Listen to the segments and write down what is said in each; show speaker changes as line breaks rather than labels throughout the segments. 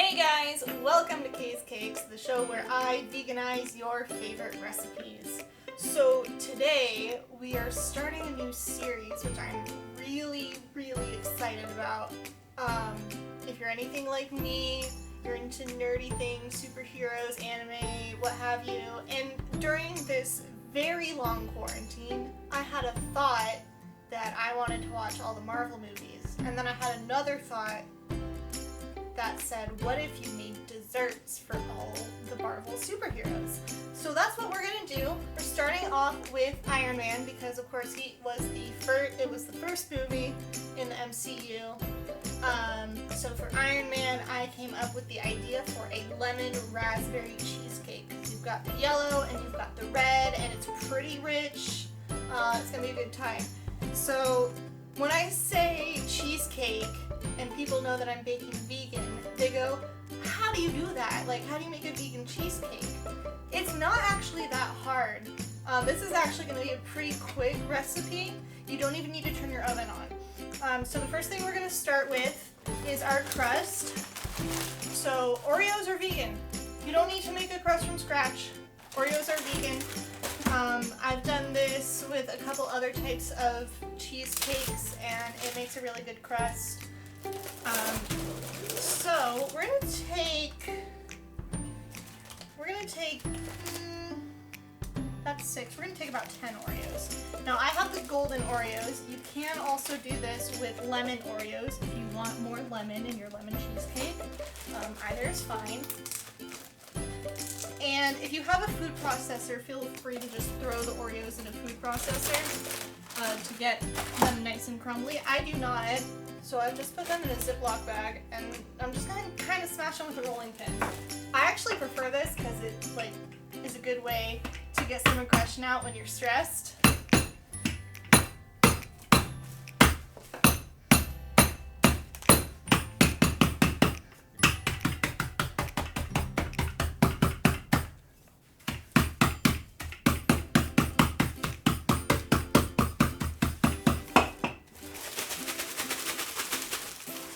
Hey guys, welcome to Cheesecake, the show where I veganize your favorite recipes. So today we are starting a new series which I'm really excited about. If you're anything like me, you're into nerdy things, superheroes, anime, what have you, and during this very long quarantine, I had a thought that I wanted to watch all the Marvel movies, and then I had another thought that said, what if you made desserts for all the Marvel superheroes? So that's what we're gonna do. We're starting off with Iron Man because of course it was the first movie in the MCU. So for Iron Man, I came up with the idea for a lemon raspberry cheesecake. You've got the yellow and you've got the red, and it's pretty rich. It's gonna be a good time. So when I say cheesecake and people know that I'm baking vegan, they go, how do you do that? Like, how do you make a vegan cheesecake? It's not actually that hard. This is actually going to be a pretty quick recipe. You don't even need to turn your oven on. So the first thing we're going to start with is our crust. So Oreos are vegan. You don't need to make a crust from scratch. Oreos are vegan. I've done this with a couple other types of cheesecakes and it makes a really good crust. So we're gonna take that's 6. We're gonna take about 10 Oreos. Now I have the golden Oreos. You can also do this with lemon Oreos if you want more lemon in your lemon cheesecake. Either is fine. And if you have a food processor, feel free to just throw the Oreos in a food processor to get them nice and crumbly. I do not, so I've just put them in a Ziploc bag, and I'm just going to kind of smash them with a rolling pin. I actually prefer this because it is a good way to get some aggression out when you're stressed.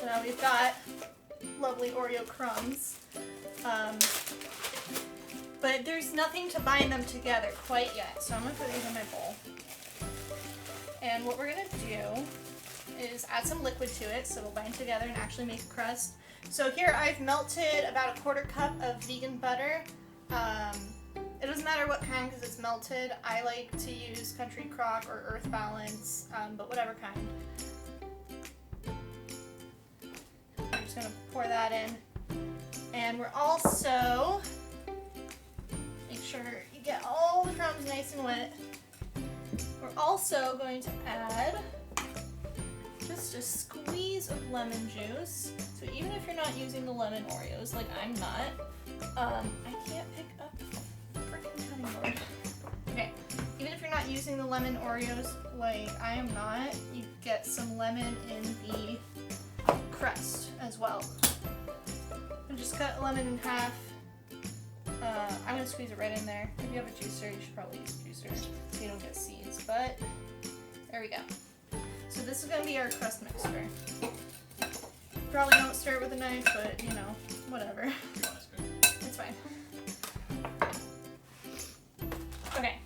Now we've got lovely Oreo crumbs, but there's nothing to bind them together quite yet, so I'm going to put these in my bowl. And what we're going to do is add some liquid to it so it'll bind together and actually make a crust. So here I've melted about a 1/4 cup of vegan butter. It doesn't matter what kind because it's melted. I like to use Country Crock or Earth Balance, but whatever kind. I'm just going to pour that in. And we're also, make sure you get all the crumbs nice and wet. We're also going to add just a squeeze of lemon juice. So even if you're not using the lemon Oreos, like I'm not, I can't pick up the freaking cutting board. Okay, even if you're not using the lemon Oreos, like I am not, you get some lemon in the crust as well. And just cut a lemon in half. I'm going to squeeze it right in there. If you have a juicer, you should probably use a juicer so you don't get seeds, but there we go. So this is going to be our crust mixture. Probably don't stir it with a knife, but you know, whatever. It's fine. Okay,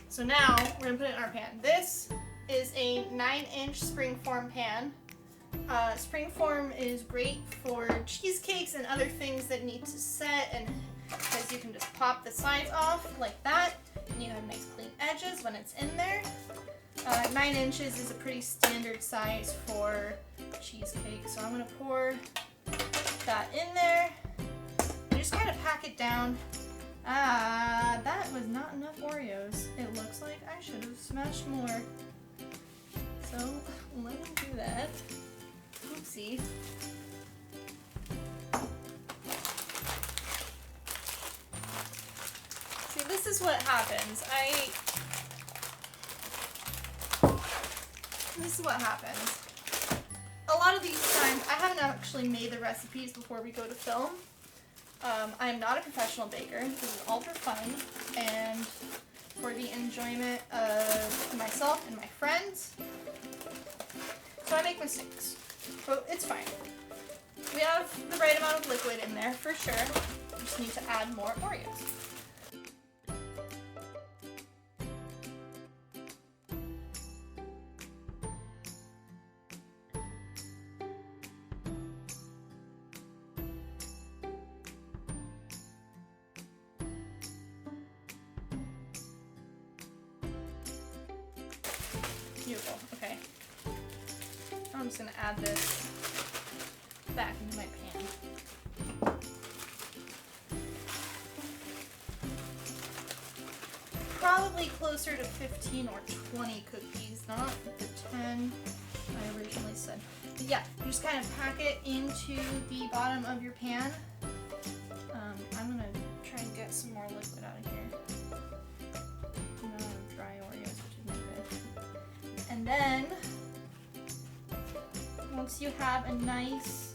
so now we're going to put it in our pan. This is a 9-inch springform pan. Springform is great for cheesecakes and other things that need to set, and because you can just pop the sides off like that and you have nice clean edges when it's in there. 9 inches is a pretty standard size for cheesecake, so I'm going to pour that in there and just kind of pack it down. That was not enough Oreos. It looks like I should have smashed more. So let me do that. Oopsie. See, this is what happens. This is what happens. A lot of these times, I haven't actually made the recipes before we go to film. I am not a professional baker. This is all for fun and for the enjoyment of myself and my friends. So I make mistakes. But it's fine. we have the right amount of liquid in there for sure. We just need to add more Oreos. Beautiful, okay. I'm just gonna add this back into my pan. Probably closer to 15 or 20 cookies, not the 10 I originally said. But yeah, you just kind of pack it into the bottom of your pan. I'm gonna try and get some more liquid out of here. No dry Oreos, which is no good. And then, once you have a nice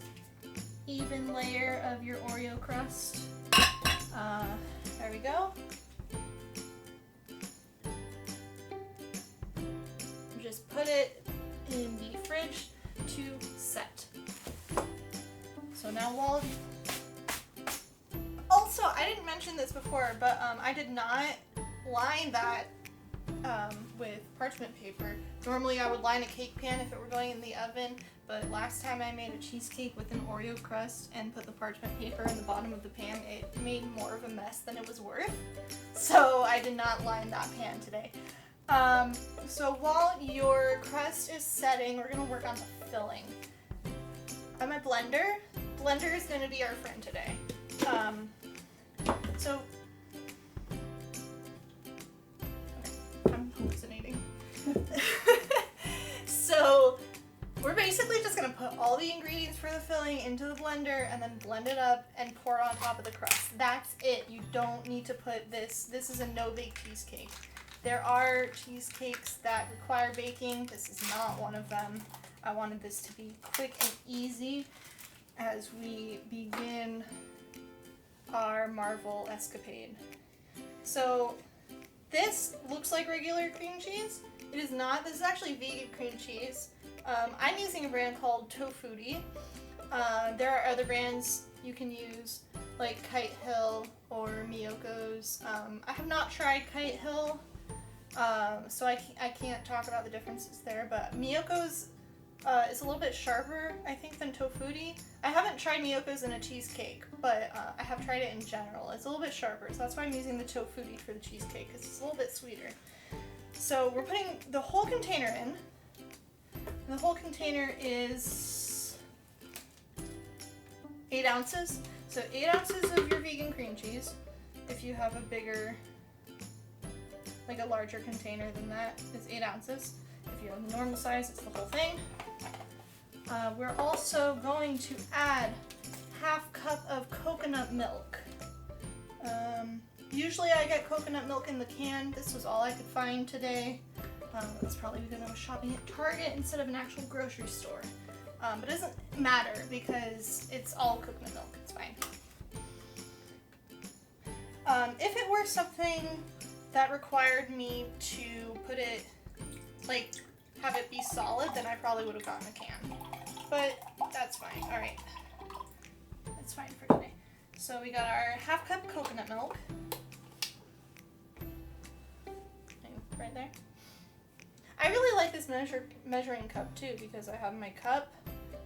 even layer of your Oreo crust, there we go. Just put it in the fridge to set. So now while... Also, I didn't mention this before, but I did not line that with parchment paper. Normally I would line a cake pan if it were going in the oven, but last time I made a cheesecake with an Oreo crust and put the parchment paper in the bottom of the pan, it made more of a mess than it was worth. So I did not line that pan today. So while your crust is setting, we're going to work on the filling. On my blender is going to be our friend today. So, okay, I'm hallucinating. So, we're basically just going to put all the ingredients for the filling into the blender and then blend it up and pour it on top of the crust. That's it. You don't need to put this. This is a no-bake cheesecake. There are cheesecakes that require baking. This is not one of them. I wanted this to be quick and easy as we begin our Marvel escapade. So this looks like regular cream cheese. It is not. This is actually vegan cream cheese. I'm using a brand called Tofutti. There are other brands you can use, like Kite Hill or Miyoko's. I have not tried Kite Hill. So I can't talk about the differences there, but Miyoko's is a little bit sharper, I think, than Tofutti. I haven't tried Miyoko's in a cheesecake, but I have tried it in general. It's a little bit sharper, so that's why I'm using the Tofutti for the cheesecake, because it's a little bit sweeter. So we're putting the whole container in. The whole container is 8 ounces. So 8 ounces of your vegan cream cheese. If you have a bigger, like a larger container than that, it's 8 ounces. If you have the normal size, it's the whole thing. We're also going to add 1/2 cup of coconut milk. Usually I get coconut milk in the can. This was all I could find today. It's probably because I was shopping at Target instead of an actual grocery store. But it doesn't matter because it's all coconut milk. It's fine. If it were something that required me to put it, like, have it be solid, then I probably would have gotten a can. But that's fine. Alright. That's fine for today. So we got our 1/2 cup coconut milk. Right there. I really like this measuring cup too, because I have my cup,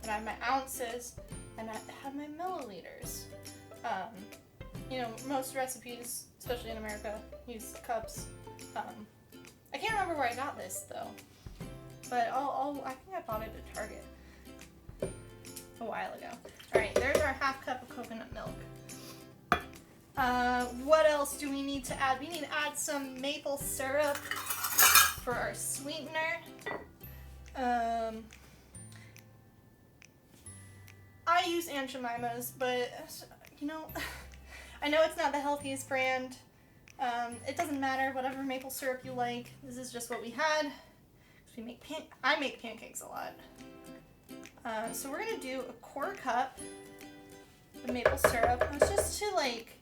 and I have my ounces, and I have my milliliters. You know, most recipes, especially in America, use cups. I can't remember where I got this though, but I think I bought it at Target a while ago. Alright, there's our 1/2 cup of coconut milk. What else do we need to add? We need to add some maple syrup for our sweetener. I use Aunt Jemima's, but you know, I know it's not the healthiest brand. It doesn't matter, whatever maple syrup you like. This is just what we had. I make pancakes a lot. So we're gonna do 1/4 cup of maple syrup. It's just to like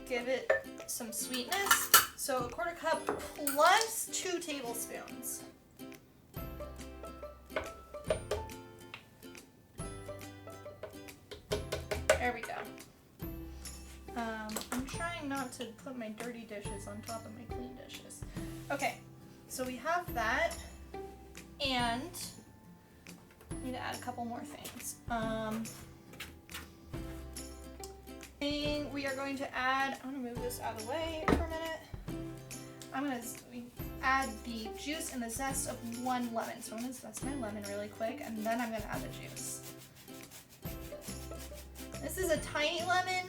give it some sweetness. So 1/4 cup plus 2 tablespoons. not to put my dirty dishes on top of my clean dishes. Okay, so we have that, and I need to add a couple more things. We are going to add, I'm gonna move this out of the way for a minute. I'm gonna add the juice and the zest of 1 lemon. So I'm gonna zest my lemon really quick, and then I'm gonna add the juice. This is a tiny lemon,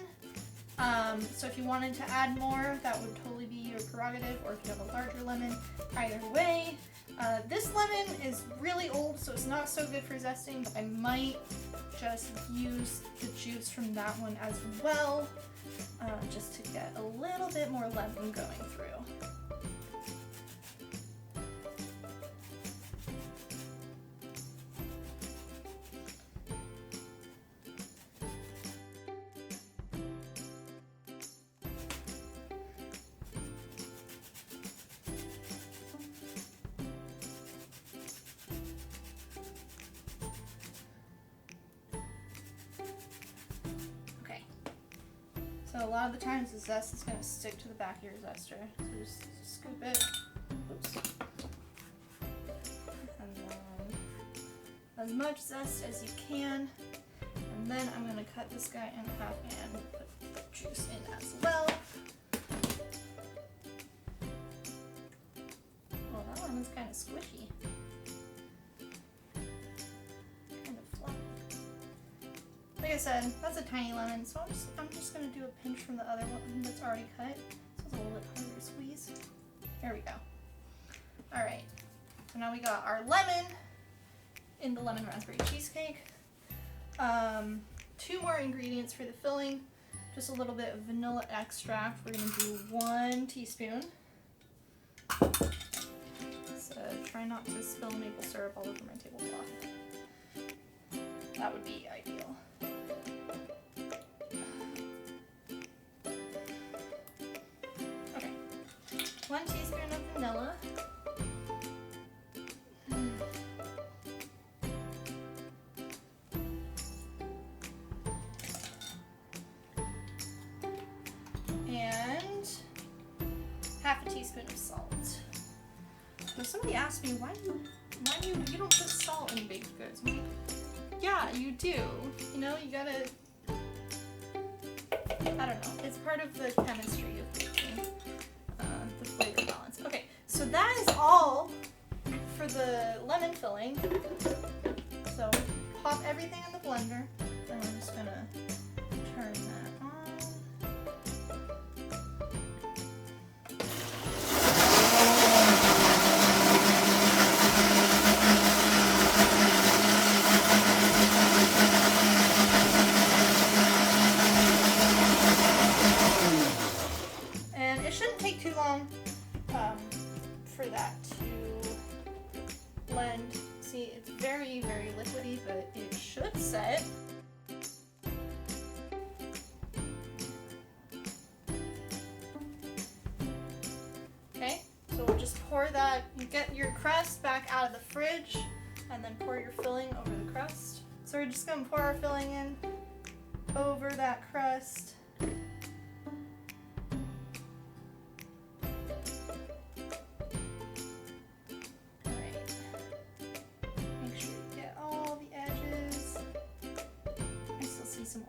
so if you wanted to add more, that would totally be your prerogative, or if you have a larger lemon, either way. This lemon is really old, so it's not so good for zesting, but I might just use the juice from that one as well, just to get a little bit more lemon going through. So a lot of the times the zest is going to stick to the back of your zester. So just scoop it. Oops. And then as much zest as you can. And then I'm going to cut this guy in half and put the juice in as well. Oh, that lemon's kind of squishy. Like I said, that's a tiny lemon, so I'm just gonna do a pinch from the other one that's already cut, so it's a little bit harder to squeeze. There we go. All right, so now we got our lemon in the lemon raspberry cheesecake. 2 more ingredients for the filling. Just a little bit of vanilla extract. We're gonna do 1 teaspoon. So try not to spill maple syrup all over my tablecloth. That would be ideal. Okay, 1 teaspoon of vanilla. And half a teaspoon of salt. So somebody asked me, why do you don't put salt in baked goods? I'm like, yeah, you do. You know, you gotta, I don't know. It's part of the chemistry of baking, the flavor balance. Okay, so that is all for the lemon filling. So pop everything in the blender, and we're just gonna turn that on. For that to blend. See, it's very, very liquidy, but it should set. Okay, so we'll just pour that, you get your crust back out of the fridge, and then pour your filling over the crust. So we're just gonna pour our filling in over that crust.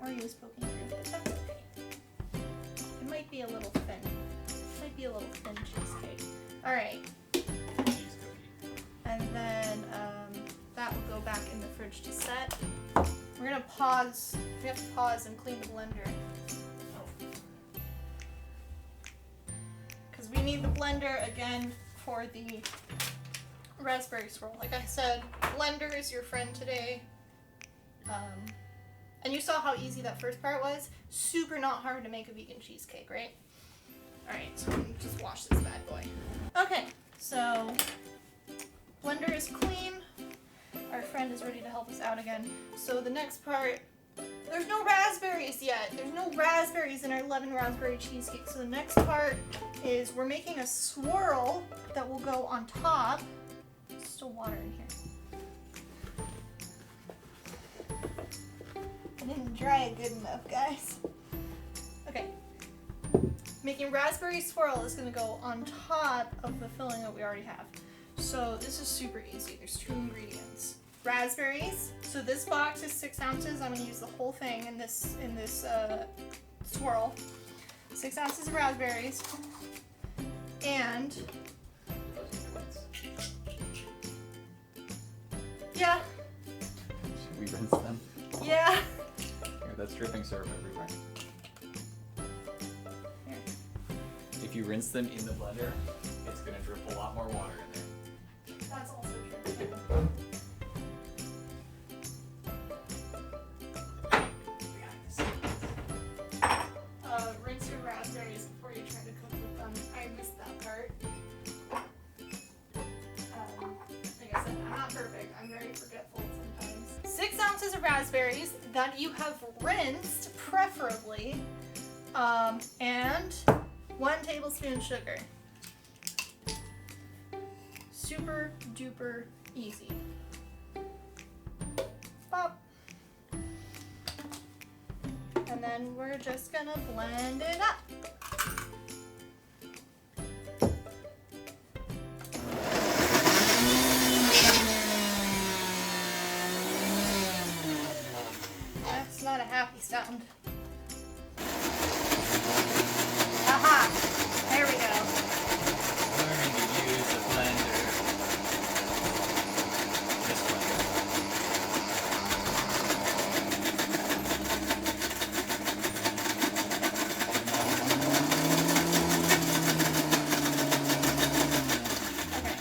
Oreos poking through, but that's okay. It might be a little thin. It might be a little thin cheesecake. All right. And then that will go back in the fridge to set. We're gonna pause. We have to pause and clean the blender. Because we need the blender again for the raspberry swirl. Like I said, blender is your friend today. And you saw how easy that first part was. Super not hard to make a vegan cheesecake, right? All right, so I'm gonna just wash this bad boy. Okay, so blender is clean. Our friend is ready to help us out again. So the next part, there's no raspberries yet. There's no raspberries in our lemon raspberry cheesecake. So the next part is we're making a swirl that will go on top. There's still water in here. I didn't dry it good enough, guys. Okay. making raspberry swirl is going to go on top of the filling that we already have. So this is super easy. There's 2 ingredients. Raspberries. So this box is 6 ounces. I'm going to use the whole thing in this swirl. 6 ounces of raspberries. And yeah.
Should we rinse them?
Yeah.
Here, that's dripping syrup everywhere.
Here.
If you rinse them in the blender, it's gonna drip a lot more water in there.
That's also true.
Behind the scenes.
Rinse your raspberries before you try to cook with them. I missed that part. Like I said, I'm not perfect. I'm very forgetful sometimes. 6 ounces of raspberries that you have rinsed, preferably, and 1 tablespoon sugar. Super duper easy. Pop. And then we're just gonna blend it up. That's not a happy sound. Aha! There we go.
Learning to use the blender. This blender.
Okay.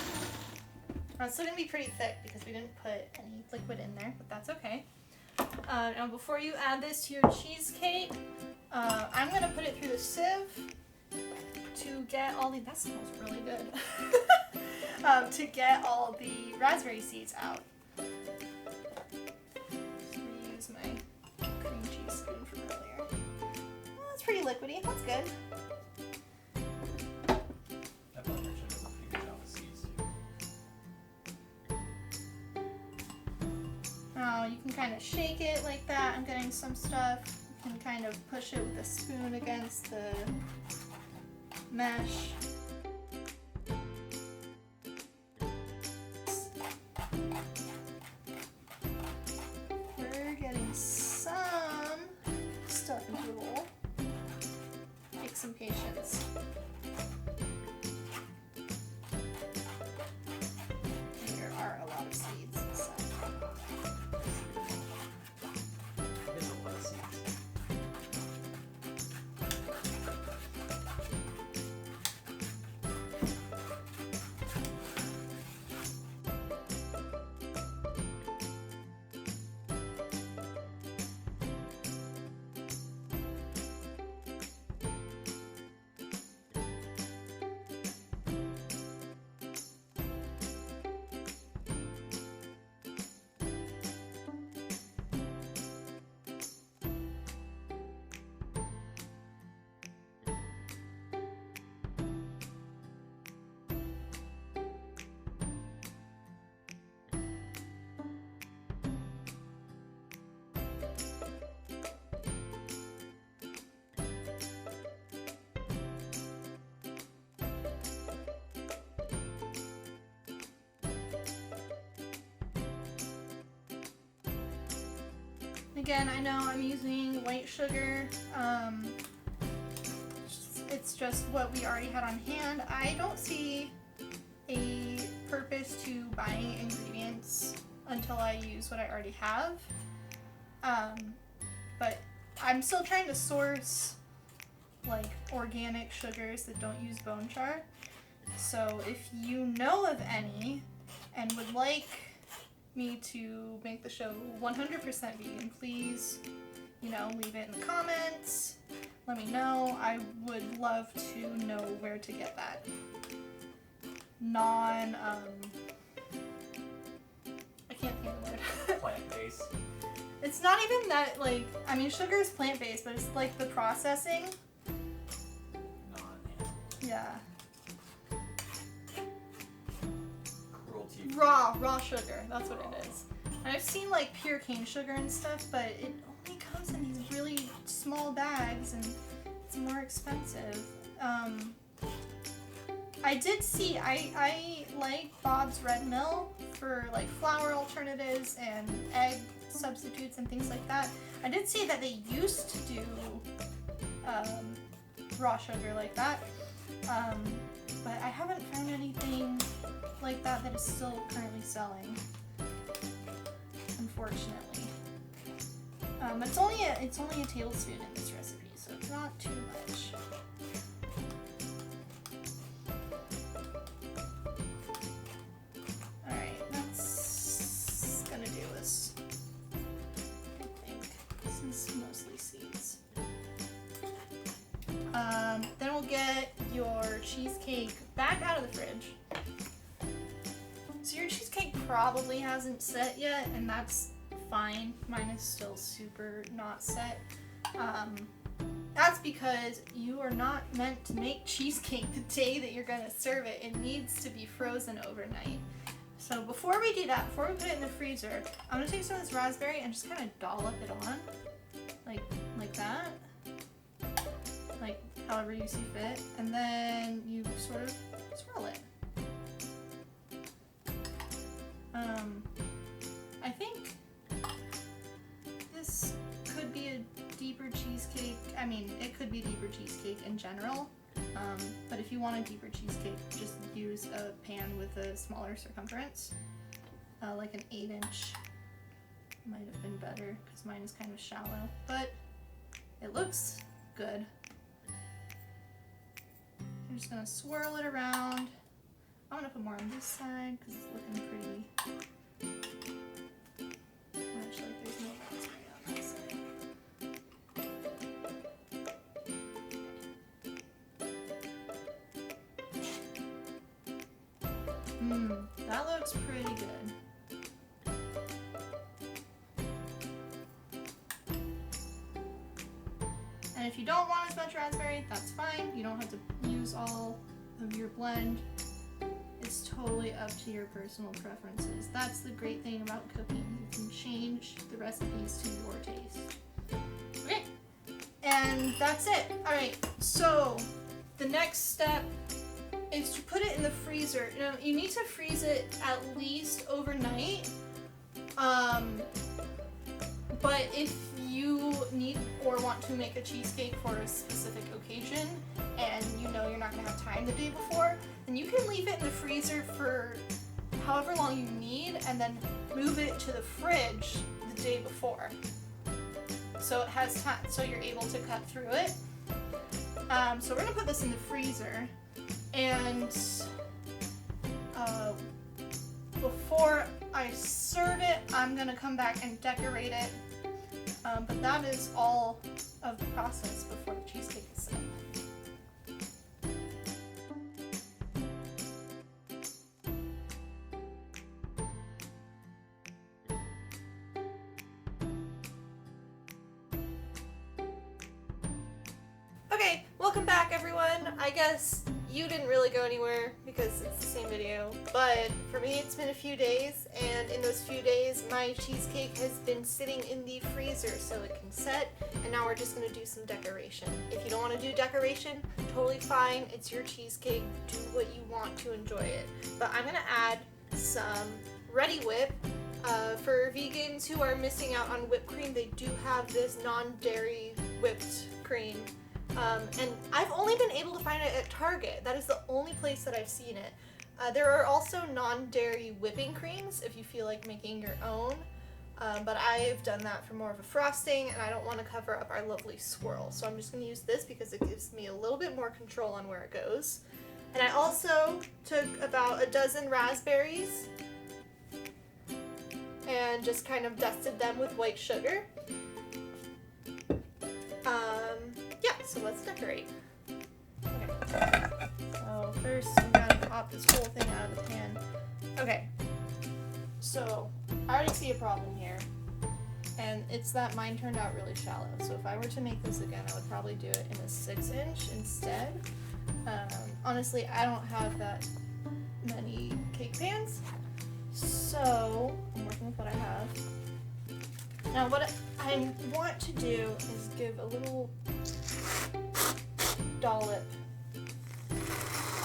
It's still gonna be pretty thick because we didn't put any liquid in there, but that's okay. Now before you add this to your cheesecake, I'm gonna put it through the sieve to get all the, that smells really good, to get all the raspberry seeds out. Just reuse my cream cheese spoon from earlier. Oh, that's pretty liquidy, that's good.
That blender should have a pretty good job with seeds too.
Oh, you can kind of shake it like that. I'm getting some stuff. You can kind of push it with a spoon against the mesh. We're getting some stuff into the bowl. Take some patience. There are a lot of seeds, so.
It is a lot of seeds.
Again, I know I'm using white sugar. It's just what we already had on hand. I don't see a purpose to buying ingredients until I use what I already have. But I'm still trying to source like organic sugars that don't use bone char. So if you know of any and would like me to make the show 100% vegan, please, leave it in the comments. Let me know. I would love to know where to get that. I can't think of the word.
Plant-based.
It's not even that, sugar is plant-based, but it's like the processing.
Non-animal.
Yeah.
Cruelty.
Raw sugar. That's what it is. And I've seen like pure cane sugar and stuff, but it only comes in these really small bags and it's more expensive. I did see, I like Bob's Red Mill for like flour alternatives and egg substitutes and things like that. I did see that they used to do raw sugar like that, but I haven't found anything like that that is still currently selling, unfortunately. It's only a tablespoon in this recipe, so it's not too much. Alright, that's gonna do this, I think. This is mostly seeds. Then we'll get your cheesecake back out of the fridge. So your cheesecake probably hasn't set yet, and that's fine. Mine is still super not set. That's because you are not meant to make cheesecake the day that you're gonna serve it. It needs to be frozen overnight. So before we do that, before we put it in the freezer, I'm gonna take some of this raspberry and just kind of dollop it on, like that, like however you see fit, and then you sort of swirl it. I think this could be a deeper cheesecake. I mean, it could be deeper cheesecake in general, but if you want a deeper cheesecake, just use a pan with a smaller circumference, like an 8-inch might have been better because mine is kind of shallow, but it looks good. I'm just gonna swirl it around. I'm gonna put more on this side because it's looking pretty. Actually, there's no raspberry on that side. That looks pretty good. And if you don't want as much raspberry, that's fine. You don't have to use all of your blend. It's totally up to your personal preferences. That's the great thing about cooking. You can change the recipes to your taste. Okay, and that's it. Alright, so the next step is to put it in the freezer. You know, you need to freeze it at least overnight. But if you need or want to make a cheesecake for a specific occasion and you know you're not going to have time the day before, then you can leave it in the freezer for however long you need and then move it to the fridge the day before. So it has time, so you're able to cut through it. So we're going to put this in the freezer, and before I serve it, I'm going to come back and decorate it. But that is all of the process before the cheesecake is set. Okay, welcome back everyone. I guess you didn't really go anywhere because it's the same video, but for me it's been a few days, and in those few days my cheesecake has been sitting in the freezer so it can set, and now we're just going to do some decoration. If you don't want to do decoration, totally fine, it's your cheesecake, do what you want to enjoy it. But I'm going to add some Ready Whip. For vegans who are missing out on whipped cream, they do have this non-dairy whipped cream. And I've only been able to find it at Target. That is the only place that I've seen it. There are also non-dairy whipping creams if you feel like making your own, but I've done that for more of a frosting, and I don't want to cover up our lovely swirl. So I'm just going to use this because it gives me a little bit more control on where it goes. And I also took about a dozen raspberries and just kind of dusted them with white sugar. Yeah, so let's decorate. Okay. So first we gotta pop this whole thing out of the pan. Okay. So I already see a problem here. And it's that mine turned out really shallow. So if I were to make this again, I would probably do it in a 6-inch instead. Honestly, I don't have that many cake pans. So I'm working with what I have. Now what I want to do is give a little dollop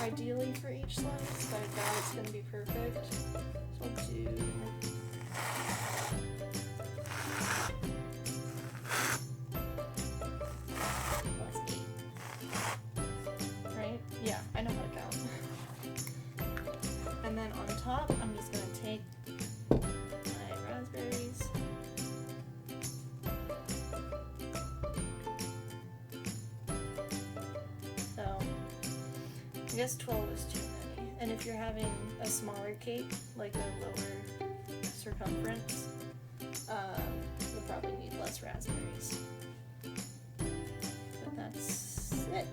ideally for each slice, but I doubt it's going to be perfect. So I'll do... That's 8. Right? Yeah, I know how to count. And then on top, I'm just going to take my raspberries. So, I guess 12 is too many. And if you're having a smaller cake, like a lower circumference, you'll probably need less raspberries. But that's it.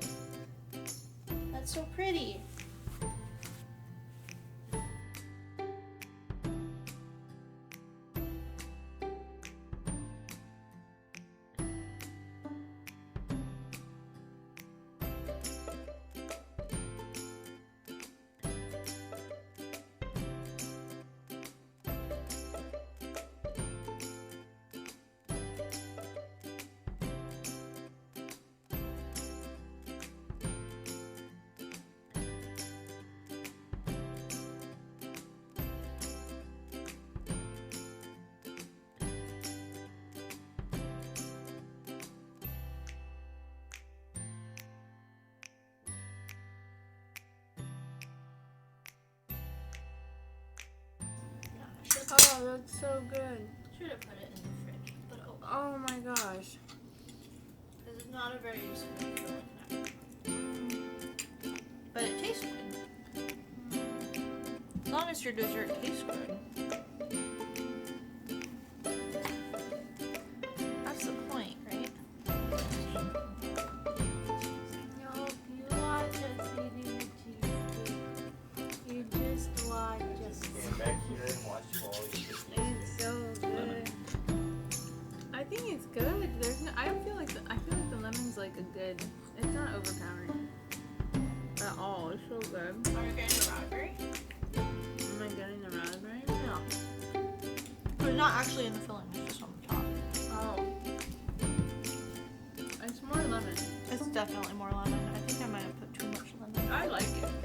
That's so pretty.
Oh, that's so good.
Should have put it in the fridge, but
Oh my gosh.
this is not a very useful filling snack. But it tastes good. As long as your dessert tastes good. That's the point, right?
No, you watch us eating the cheesecake. You just watch us.
Stand back here and watch while you eat this.
It's so good. I think it's good. There's no, I don't feel like the, I feel like the lemon's like a good. It's not overpowering at all. It's so good.
Are you getting the raspberry?
Am I getting the raspberry? No.
It's not actually in the filling, it's just on the top.
Oh. It's more lemon.
It's definitely more lemon. I think I might have put too much lemon.
I like it.